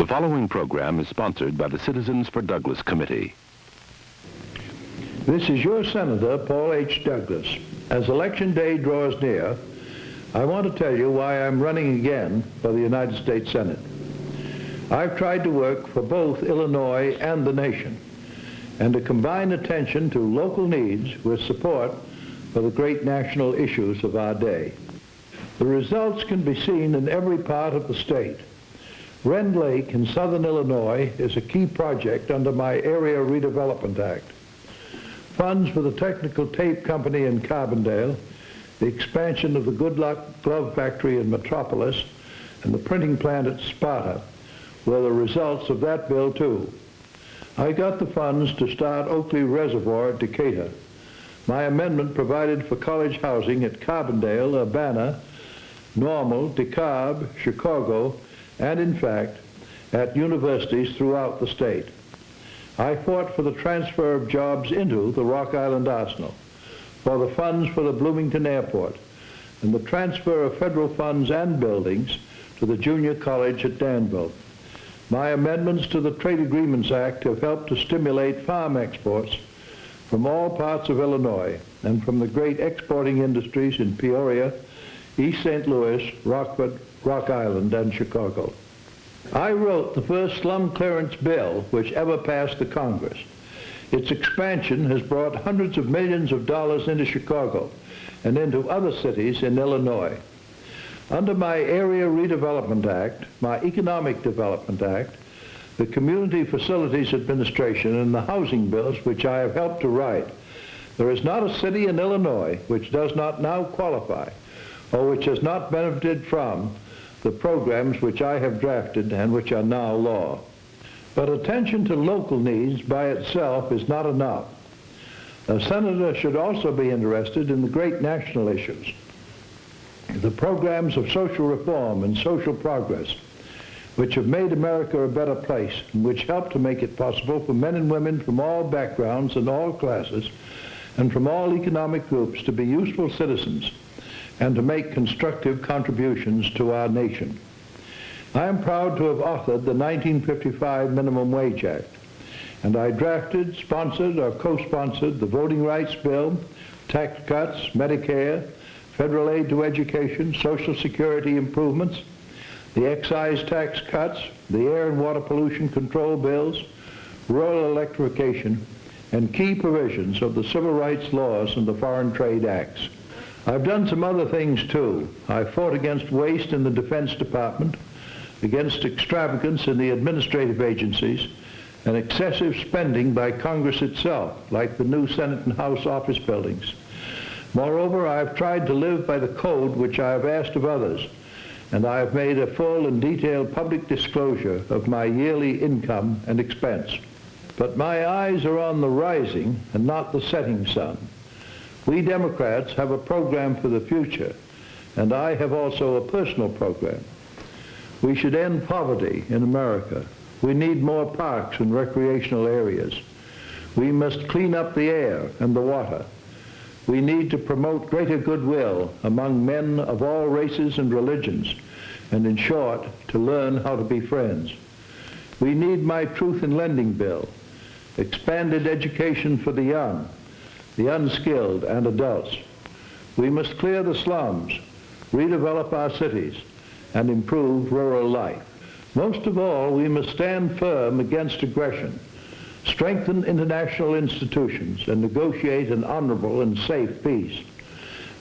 The following program is sponsored by the Citizens for Douglas Committee. This is your Senator, Paul H. Douglas. As Election Day draws near, I want to tell you why I'm running again for the United States Senate. I've tried to work for both Illinois and the nation, and to combine attention to local needs with support for the great national issues of our day. The results can be seen in every part of the state. Rend Lake in southern Illinois is a key project under my Area Redevelopment Act. Funds for the Technical Tape Company in Carbondale, the expansion of the Good Luck Glove Factory in Metropolis, and the printing plant at Sparta were the results of that bill too. I got the funds to start Oakley Reservoir at Decatur. My amendment provided for college housing at Carbondale, Urbana, Normal, DeKalb, Chicago, and in fact, at universities throughout the state. I fought for the transfer of jobs into the Rock Island Arsenal, for the funds for the Bloomington Airport, and the transfer of federal funds and buildings to the junior college at Danville. My amendments to the Trade Agreements Act have helped to stimulate farm exports from all parts of Illinois and from the great exporting industries in Peoria, East St. Louis, Rockford, Rock Island, and Chicago. I wrote the first slum clearance bill which ever passed the Congress. Its expansion has brought hundreds of millions of dollars into Chicago and into other cities in Illinois. Under my Area Redevelopment Act, my Economic Development Act, the Community Facilities Administration, and the housing bills which I have helped to write, there is not a city in Illinois which does not now qualify or which has not benefited from the programs which I have drafted and which are now law. But attention to local needs by itself is not enough. A senator should also be interested in the great national issues, the programs of social reform and social progress, which have made America a better place and which help to make it possible for men and women from all backgrounds and all classes and from all economic groups to be useful citizens and to make constructive contributions to our nation. I am proud to have authored the 1955 Minimum Wage Act, and I drafted, sponsored, or co-sponsored the Voting Rights Bill, tax cuts, Medicare, federal aid to education, Social Security improvements, the excise tax cuts, the air and water pollution control bills, rural electrification, and key provisions of the civil rights laws and the foreign trade acts. I've done some other things too. I fought against waste in the Defense Department, against extravagance in the administrative agencies, and excessive spending by Congress itself, like the new Senate and House office buildings. Moreover, I have tried to live by the code which I have asked of others, and I have made a full and detailed public disclosure of my yearly income and expense. But my eyes are on the rising and not the setting sun. We Democrats have a program for the future, and I have also a personal program. We should end poverty in America. We need more parks and recreational areas. We must clean up the air and the water. We need to promote greater goodwill among men of all races and religions, and in short, to learn how to be friends. We need my Truth in Lending bill, expanded education for the young, the unskilled, and adults. We must clear the slums, redevelop our cities, and improve rural life. Most of all, we must stand firm against aggression, strengthen international institutions, and negotiate an honorable and safe peace.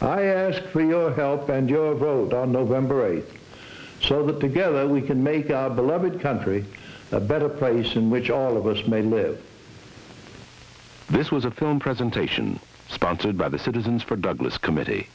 I ask for your help and your vote on November 8th, so that together we can make our beloved country a better place in which all of us may live. This was a film presentation sponsored by the Citizens for Douglas Committee.